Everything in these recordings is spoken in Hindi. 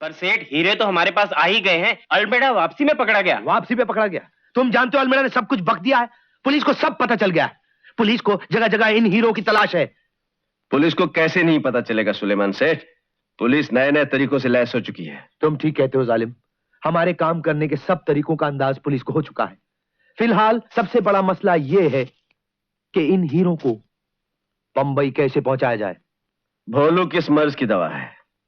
पर सेठ, हीरे तो हमारे पास आ ही गए हैं। अल्मेडा वापसी में पकड़ा गया। वापसी में पकड़ा गया? तुम जानते हो अल्मेडा ने सब कुछ बक दिया है। पुलिस को सब पता चल गया है। पुलिस को जगह जगह इन हीरो की तलाश है। पुलिस को कैसे नहीं पता चलेगा सुलेमान सेठ? पुलिस नए नए तरीकों से लैस हो चुकी है। तुम ठीक कहते हो जालिम। हमारे काम करने के सब तरीकों का अंदाज पुलिस को हो चुका है। फिलहाल सबसे बड़ा मसला यह है कि इन हीरो को बंबई कैसे पहुंचाया जाए। भोलू किस मर्ज की दवा है?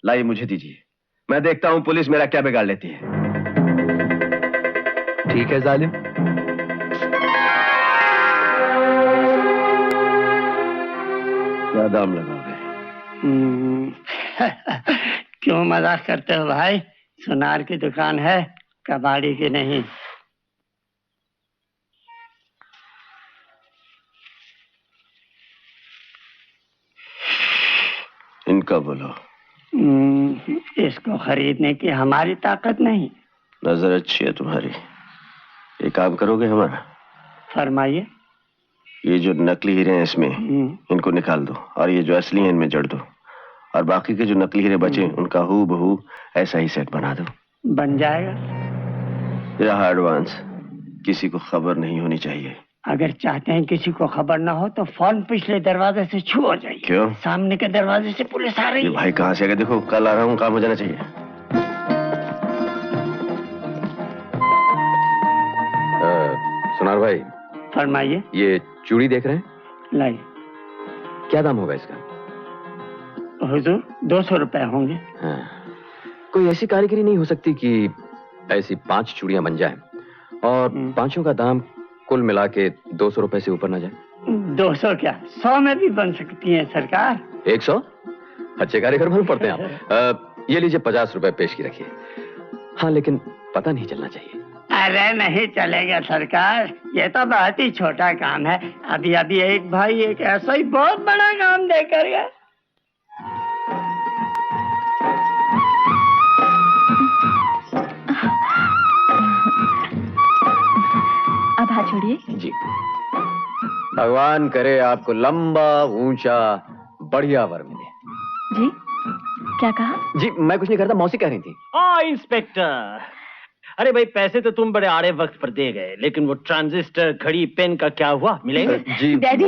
लाइए मुझे दीजिए, मैं देखता हूं पुलिस मेरा क्या बिगाड़ लेती है। ठीक है जालिम। क्या दाम लगाओगे? क्यों मजाक करते हो भाई? सुनार की दुकान है, कबाड़ी की नहीं। इनका बोलो। इसको खरीदने की हमारी ताकत नहीं। नजर अच्छी है तुम्हारी। ये काम करोगे हमारा? फरमाइए। ये जो नकली हीरे हैं इसमें, इनको निकाल दो और ये जो असली हैं इनमें जड़ दो, और बाकी के जो नकली हीरे बचे उनका हूबहू ऐसा ही सेट बना दो। बन जाएगा। रहा एडवांस, किसी को खबर नहीं होनी चाहिए। अगर चाहते हैं किसी को खबर ना हो तो फौरन पिछले दरवाजे से छू हो जाइए। क्यों? सामने के दरवाजे से पुलिस आ रही है। भाई कहाँ से आ गए? देखो कल आ रहा हूँ, काम हो जाना चाहिए। सुनार भाई। फरमाइए। ये चूड़ी देख रहे हैं? लाई। क्या दाम होगा इसका? हुजूर 200 रुपए होंगे। हाँ। कोई ऐसी कारीगरी नहीं हो सकती कि ऐसी 5 चूड़ियां बन जाएं और पांचों का दाम कुल मिला के 200 रुपए से ऊपर ना जाए? 200 क्या, 100 में भी बन सकती है सरकार। 100? अच्छे कारीगर मालूम पड़ते हैं आप। ये लीजिए 50 रुपए पेश की रखिए। हाँ, लेकिन पता नहीं चलना चाहिए। अरे नहीं चलेगा सरकार, ये तो बहुत ही छोटा काम है। अभी अभी एक भाई एक ऐसा ही बहुत बड़ा काम देकर गया। अब हाथ छोड़िए। जी। भगवान करे आपको लंबा ऊंचा बढ़िया वर मिले। जी क्या कहा? जी मैं कुछ नहीं करता, मौसी कह रही थी। इंस्पेक्टर, अरे भाई पैसे तो तुम बड़े आड़े वक्त पर दे गए, लेकिन वो ट्रांजिस्टर घड़ी पेन का क्या हुआ? मिलेंगे? जी डैडी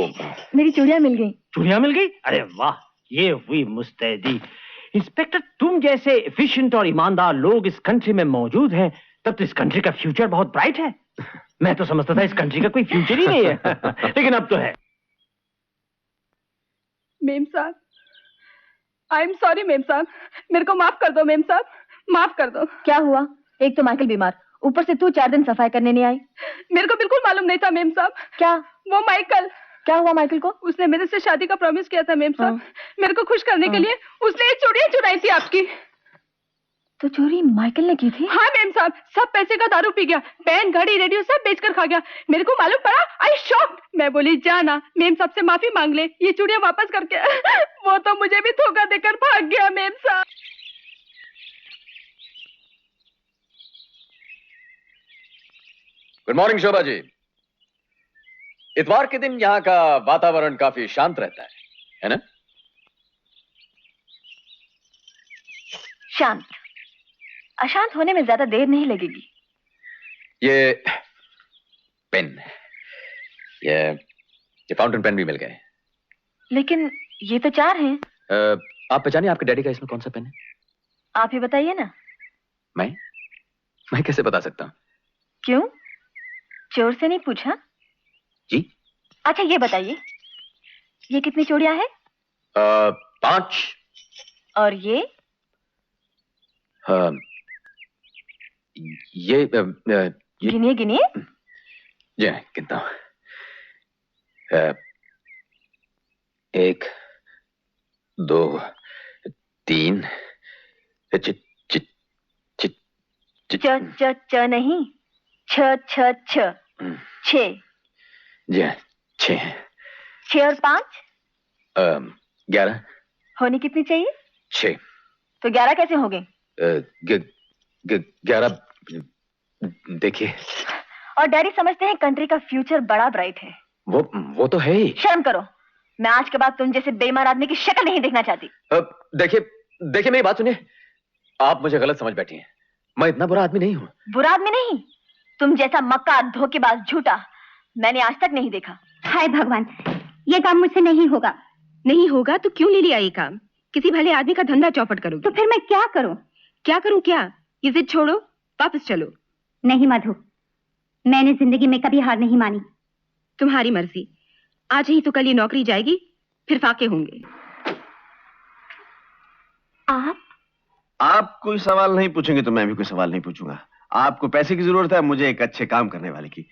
मेरी चूड़ियां मिल गई। चूड़ियां मिल गई? अरे वाह, ये हुई मुस्तैदी। इंस्पेक्टर, तुम जैसे एफिशिएंट और ईमानदार लोग इस कंट्री में मौजूद हैं, तब तो इस कंट्री का फ्यूचर बहुत ब्राइट है। मैं तो समझता था इस कंट्री का कोई फ्यूचर ही नहीं है लेकिन अब तो है। मेम साहब, आई एम सॉरी मेम साहब, मेरे को माफ कर दो मेम साहब, माफ कर दो। क्या हुआ? एक तो माइकल बीमार, ऊपर से तू 4 दिन सफाई करने नहीं आई। मेरे को बिल्कुल मालूम नहीं था मेम साहब। क्या? वो माइकल। क्या हुआ माइकल को? उसने मेरे से शादी का प्रॉमिस किया था मेम साहब। मेरे को खुश करने के लिए उसने ये चूड़ियां चुराई थी आपकी। तो चोरी माइकल ने की थी? हाँ मेम साहब, सब पैसे का दारू पी गया, पेन घड़ी रेडियो सब बेचकर खा गया। मेरे को मालूम पड़ा, आई शॉक्ड। मैं बोली जाना मेम साहब से माफी मांग ले, ये चूड़ियां वापस करके। वो तो मुझे भी धोखा देकर भाग गया मेम साहब। Good morning Shobha ji. इतवार के दिन यहाँ का वातावरण काफी शांत रहता है ना? शांत? अशांत होने में ज्यादा देर नहीं लगेगी। ये पेन, ये फाउंटेन पेन भी मिल गए। लेकिन ये तो 4 हैं। आप पहचानिए आपके डैडी का इसमें कौन सा पेन है? आप ही बताइए ना। मैं कैसे बता सकता हूँ? क्यों, चोर से नहीं पूछा? जी। अच्छा ये बताइए, ये कितनी चूड़ियां हैं? 5। और ये गिनिए गिनिए। जी गिनता हूँ। 1 2 3 च नहीं, 6 6 जी 6 6 और 5 11 होनी कितनी चाहिए? 6। तो 11 कैसे हो गए? 11 देखिए। और डैडी समझते हैं कंट्री का फ्यूचर बड़ा ब्राइट है। वो तो है ही। शर्म करो, मैं आज के बाद तुम जैसे बेईमान आदमी की शक्ल नहीं देखना चाहती। देखिए मेरी बात सुनिए। आप मुझे गलत समझ बैठी हैं। मैं इतना बुरा आदमी नहीं हूँ। बुरा आदमी नहीं, तुम जैसा मक्का धोखेबाज झूठा मैंने आज तक नहीं देखा। हाय भगवान, ये काम मुझसे नहीं होगा। नहीं होगा तो क्यों ले लिया ये काम? किसी भले आदमी का धंधा चौपट करोगे तो फिर मैं क्या करूं? क्या करूं क्या? ये जिद छोड़ो, वापस चलो। नहीं मधु, मैंने जिंदगी में कभी हार नहीं मानी। तुम्हारी मर्जी। आज ही तो कल ये नौकरी जाएगी, फिर फाके होंगे। आप कोई सवाल नहीं पूछेंगे तो मैं भी कोई सवाल नहीं पूछूंगा। आपको पैसे की जरूरत है, मुझे एक अच्छे काम करने वाले की।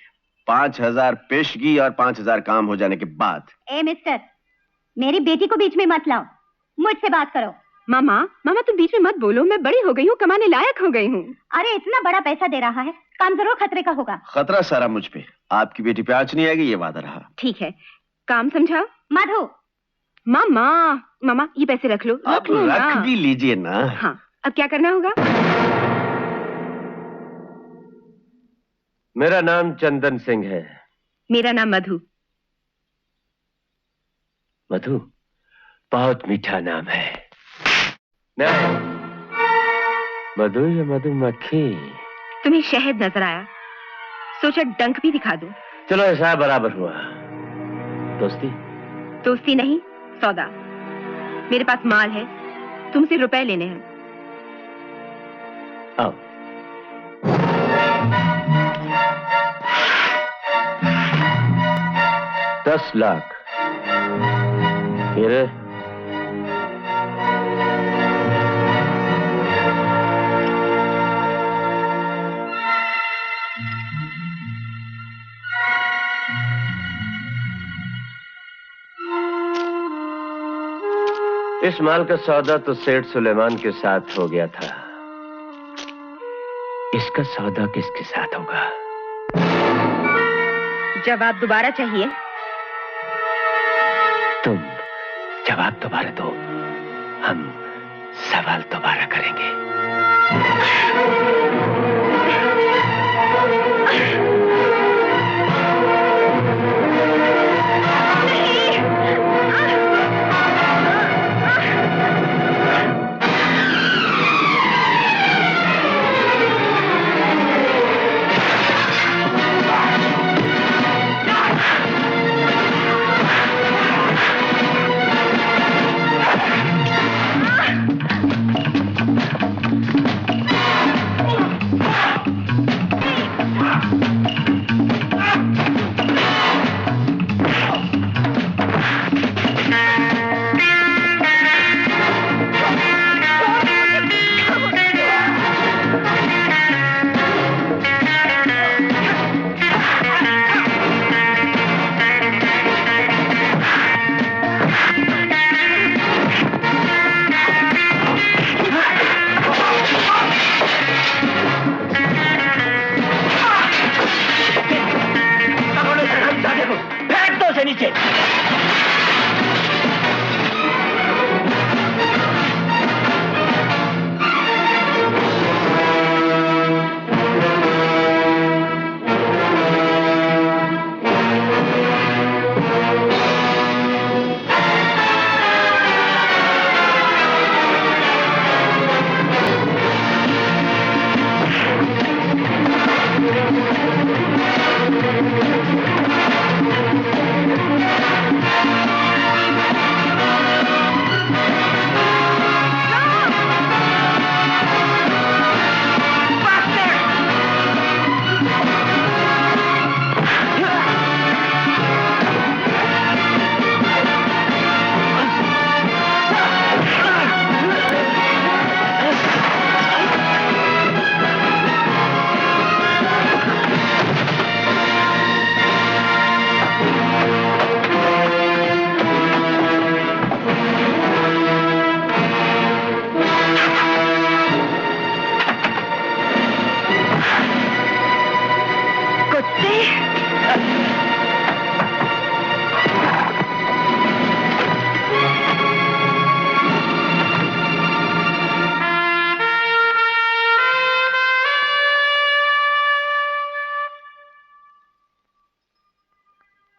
5,000 पेशगी और 5,000 काम हो जाने के बाद। ए मिस्टर, मेरी बेटी को बीच में मत लाओ, मुझसे बात करो। मामा तुम बीच में मत बोलो, मैं बड़ी हो गई हूँ, कमाने लायक हो गई हूँ। अरे इतना बड़ा पैसा दे रहा है, काम जरूर खतरे का होगा। खतरा सारा मुझ पे, आपकी बेटी पे आंच नहीं आएगी, ये वादा रहा। ठीक है, काम समझा? मधु। मामा ये पैसे रख लो। आप रख भी लीजिए ना। हाँ, अब क्या करना होगा? मेरा नाम चंदन सिंह है। मेरा नाम मधु। मधु बहुत मीठा नाम है। नहीं, मधु या मधुमक्खी? तुम्हें शहद नजर आया, सोचा डंक भी दिखा दूं। चलो ऐसा बराबर हुआ। दोस्ती? दोस्ती नहीं, सौदा। मेरे पास माल है, तुमसे रुपए लेने हैं। आओ। $10 लाख। मेरे इस माल का सौदा तो सेठ सुलेमान के साथ हो गया था, इसका सौदा किसके साथ होगा? जवाब दोबारा चाहिए? तुम जवाब दोबारा दो, हम सवाल दोबारा करेंगे।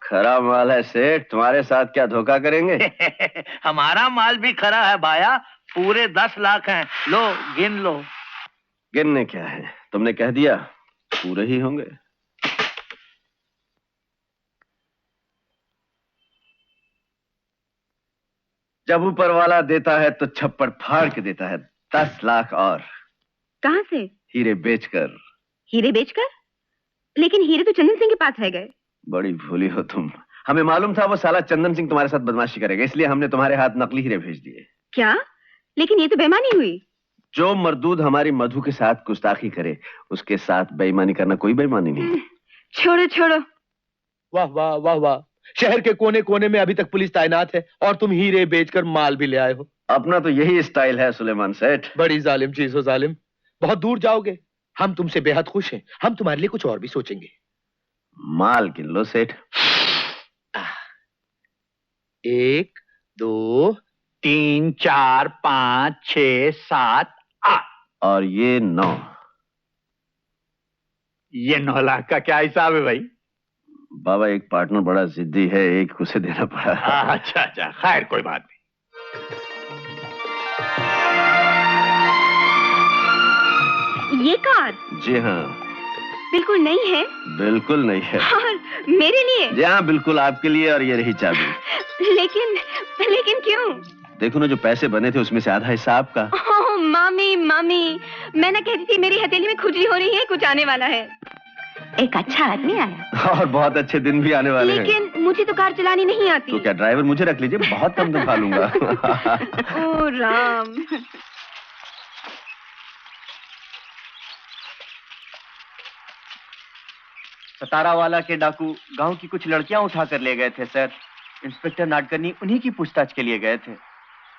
खरा माल है सेठ, तुम्हारे साथ क्या धोखा करेंगे? हमारा माल भी खरा है बाया, पूरे 10 लाख हैं। लो गिन लो। गिनने क्या है, तुमने कह दिया पूरे ही होंगे। जब ऊपर वाला देता है तो छप्पड़ फाड़ के देता है। 10 लाख और। कहाँ से? हीरे बेचकर। हीरे बेचकर? लेकिन हीरे तो चंदन सिंह के पास रह गए। बड़ी भोली हो तुम। हमें मालूम था वो साला चंदन सिंह तुम्हारे साथ बदमाशी करेगा, इसलिए हमने तुम्हारे हाथ नकली हीरे भेज दिए। क्या? लेकिन ये तो बेईमानी हुई। जो मर्दूद हमारी मधु के साथ गुस्ताखी करे उसके साथ बेईमानी करना कोई बेईमानी नहीं। छोड़ो छोड़ो। वाह वाह वाह वाह, शहर के कोने कोने में अभी तक पुलिस तैनात है और तुम हीरे बेचकर माल भी ले आए हो। अपना तो यही स्टाइल है सुलेमान सेठ। बड़ी जालिम चीज हो जालिम। बहुत दूर जाओगे। हम तुमसे बेहद खुश हैं। हम तुम्हारे लिए कुछ और भी सोचेंगे। माल गिन लो सेठ। 1 2 3 4 5 6 7 8 और ये 9। ये 9 लाख का क्या हिसाब है भाई? बाबा एक पार्टनर बड़ा जिद्दी है, एक उसे देना पड़ा। अच्छा अच्छा, खैर कोई बात नहीं। ये कार? जी हाँ। बिल्कुल नहीं है। बिल्कुल नहीं है। और मेरे लिए? जी हाँ, बिल्कुल आपके लिए, और ये रही चाबी। लेकिन लेकिन क्यों? देखो ना, जो पैसे बने थे उसमें से आधा हिस्सा आपका। ओह मामी मामी, मैं ना कहती थी मेरी हथेली में खुजली हो रही है, कुछ आने वाला है। एक अच्छा आदमी आया। और बहुत अच्छे दिन भी आने वाले हैं। लेकिन मुझे तो कार चलानी नहीं आती। तो क्या ड्राइवर मुझे रख लीजिए, बहुत कम तनख्वाह लूंगा। ओ राम। सतारावाला के डाकू गांव की कुछ लड़कियां उठा कर ले गए थे सर। इंस्पेक्टर नाडकर्णी उन्हीं की पूछताछ के लिए गए थे।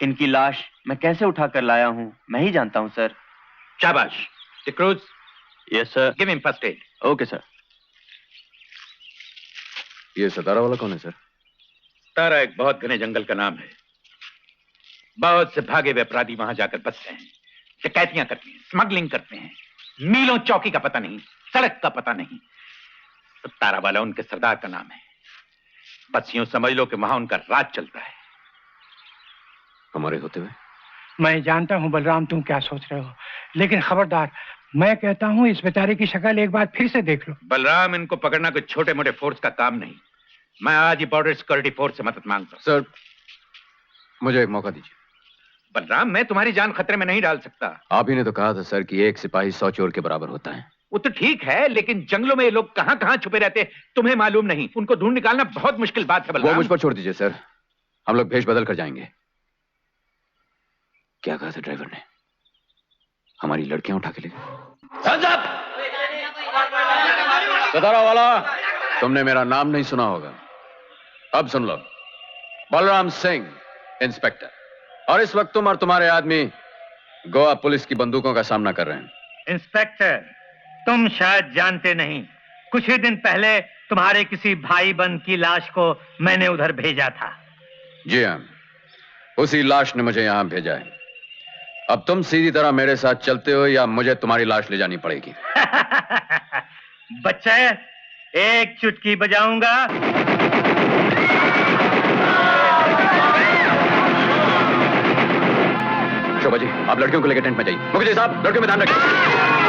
इनकी लाश मैं कैसे उठा कर लाया हूं मैं ही जानता हूं सर। शाबाश। Cruise. Yes sir. Give him first aid. Okay sir. ये सतारा वाला कौन है सर? तारा एक बहुत घने जंगल का नाम है। बहुत से भागे हुए अपराधी वहां जाकर बसते हैं, डकैतियां करते हैं, स्मगलिंग करते हैं। मीलों चौकी का पता नहीं, सड़क का पता नहीं। तारा वाला उनके सरदार का नाम है। बस यूं समझ लो कि वहां उनका राज चलता है। हमारे होते हुए? मैं जानता हूं बलराम तुम क्या सोच रहे हो, लेकिन खबरदार, मैं कहता हूं इस बेचारे की शक्ल एक बार फिर से देख लो। बलराम, इनको पकड़ना कोई छोटे मोटे फोर्स का काम नहीं। मैं आज ही बॉर्डर सिक्योरिटी फोर्स से मदद मांगता हूं। सर, मुझे एक मौका दीजिए। बलराम, मैं तुम्हारी जान खतरे में नहीं डाल सकता। आप ही ने तो कहा था सर कि एक सिपाही 100 चोर के बराबर होता है। वो तो ठीक है, लेकिन जंगलों में ये लोग कहां कहां छुपे रहते हैं तुम्हें मालूम नहीं। उनको ढूंढ निकालना बहुत मुश्किल बात है बलराम। वो मुझ पर छोड़ दीजिए सर, हम लोग भेष बदल कर जाएंगे। क्या कहा था ड्राइवर ने? हमारी लड़कियां उठा के ले गए। सतारा वाला, तुमने मेरा नाम नहीं सुना होगा, अब सुन लो। बलराम सिंह, इंस्पेक्टर। और इस वक्त तुम और तुम्हारे आदमी गोवा पुलिस की बंदूकों का सामना कर रहे हैं। इंस्पेक्टर, तुम शायद जानते नहीं, कुछ ही दिन पहले तुम्हारे किसी भाई बंद की लाश को मैंने उधर भेजा था। जी हाँ, उसी लाश ने मुझे यहां भेजा है। अब तुम सीधी तरह मेरे साथ चलते हो या मुझे तुम्हारी लाश ले जानी पड़ेगी? बच्चे, एक चुटकी बजाऊंगा, शोभा जी, आप लड़कियों को लेकर टेंट में जाइए। मुखर्जी साहब, लड़कियों में ध्यान रखिए।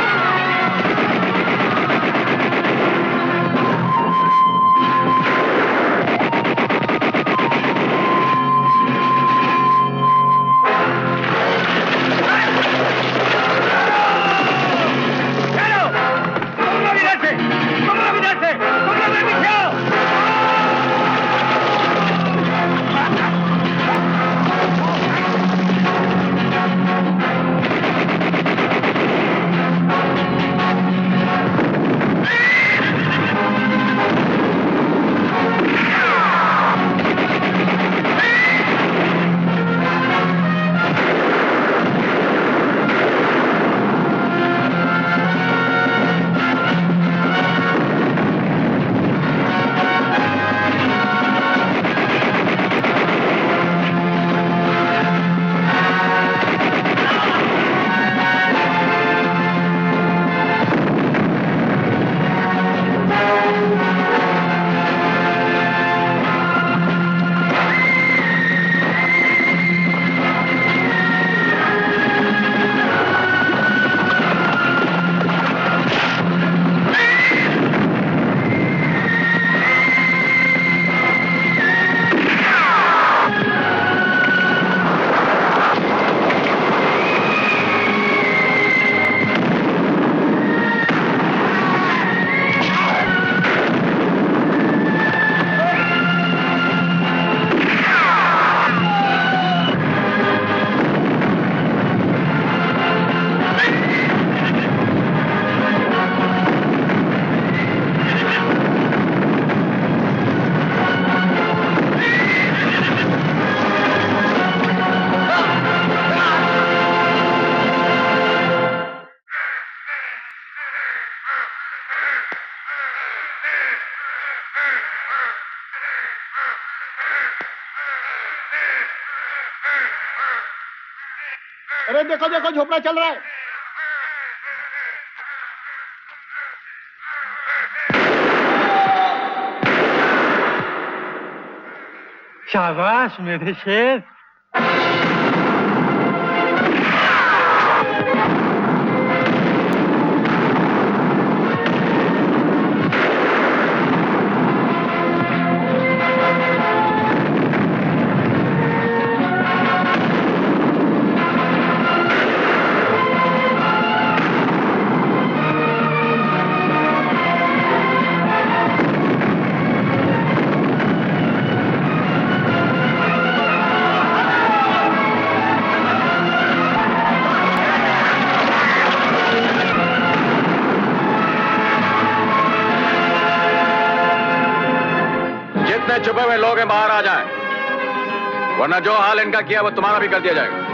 अरे देखो देखो झोपड़ा चल रहा है। शाबाश मेरे शेर। जितने छुपे हुए लोग हैं बाहर आ जाएं, वरना जो हाल इनका किया वो तुम्हारा भी कर दिया जाएगा।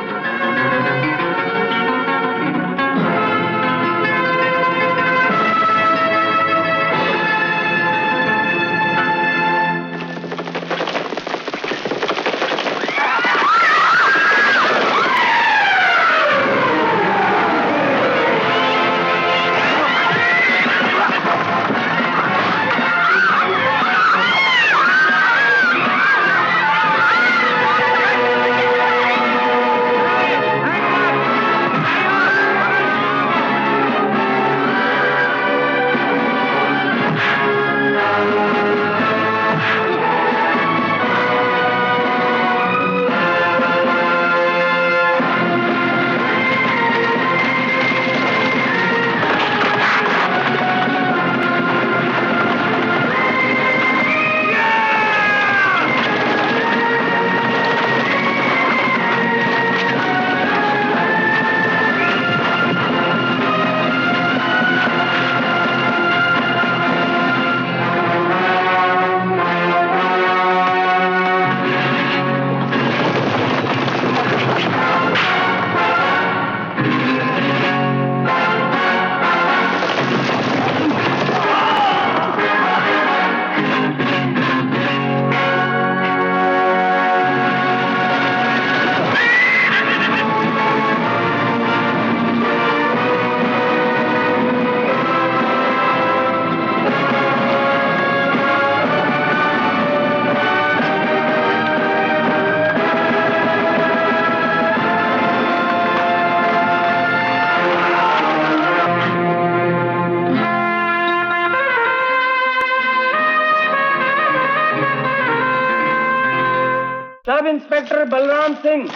Sub inspector Balram Singh